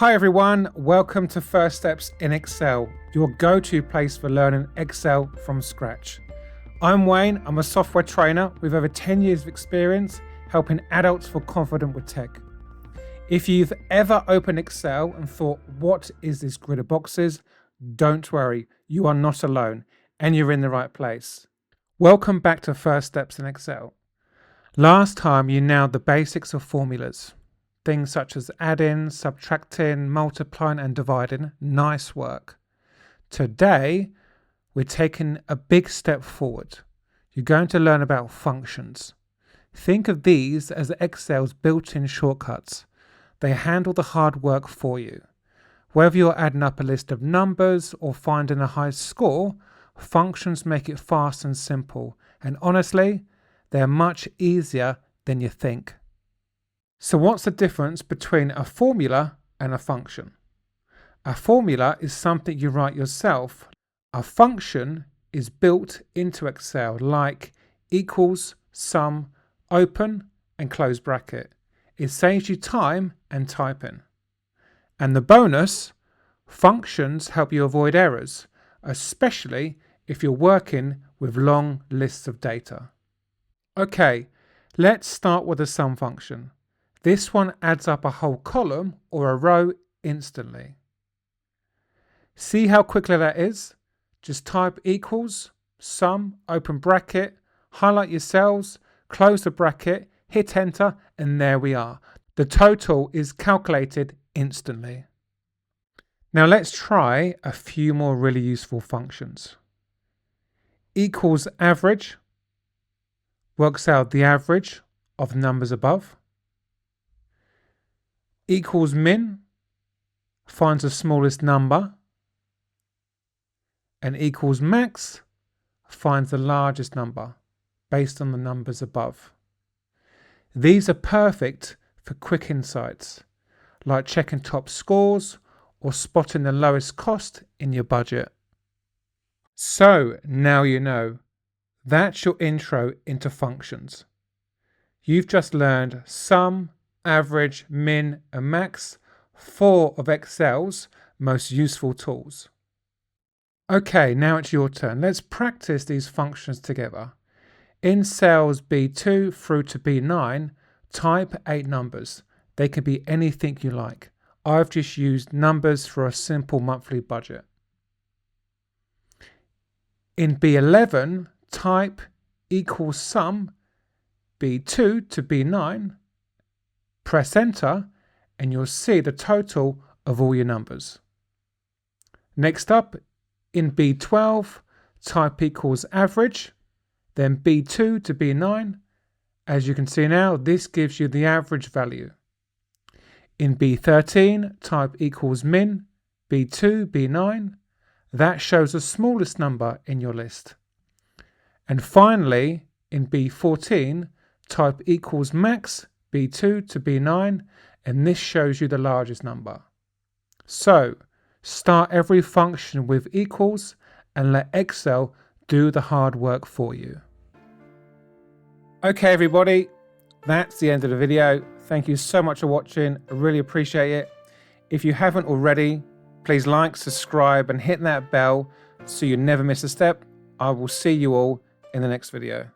Hi everyone, welcome to First Steps in Excel, your go-to place for learning Excel from scratch. I'm Wayne, I'm a software trainer with over 10 years of experience helping adults feel confident with tech. If you've ever opened Excel and thought, what is this grid of boxes? Don't worry, you are not alone and you're in the right place. Welcome back to First Steps in Excel. Last time you nailed the basics of formulas. Things such as adding, subtracting, multiplying and dividing. Nice work. Today, we're taking a big step forward. You're going to learn about functions. Think of these as Excel's built-in shortcuts. They handle the hard work for you. Whether you're adding up a list of numbers or finding a high score, functions make it fast and simple. And honestly, they're much easier than you think. So what's the difference between a formula and a function? A formula is something you write yourself. A function is built into Excel like equals, sum, open and close bracket. It saves you time and typing. And the bonus, functions help you avoid errors, especially if you're working with long lists of data. Okay, let's start with the sum function. This one adds up a whole column or a row instantly. See how quickly that is? Just type equals, sum, open bracket, highlight your cells, close the bracket, hit enter, and there we are. The total is calculated instantly. Now let's try a few more really useful functions. Equals average works out the average of the numbers above. Equals min finds the smallest number, and equals max finds the largest number based on the numbers above. These are perfect for quick insights like checking top scores or spotting the lowest cost in your budget. So now you know. That's your intro into functions. You've just learned sum, average, min and max, 4 of Excel's most useful tools. Okay, now it's your turn. Let's practice these functions together. In cells B2 through to B9, type 8 numbers. They can be anything you like. I've just used numbers for a simple monthly budget. In B11, type equals sum B2 to B9. Press enter and you'll see the total of all your numbers. Next up, in B12, type equals average, then B2 to B9. As you can see now, this gives you the average value. In B13, type equals min, B2, B9. That shows the smallest number in your list. And finally, in B14, type equals max, B2 to B9, and this shows you the largest number. So, start every function with equals and let Excel do the hard work for you. Okay everybody, that's the end of the video. Thank you so much for watching, I really appreciate it. If you haven't already, please like, subscribe and hit that bell so you never miss a step. I will see you all in the next video.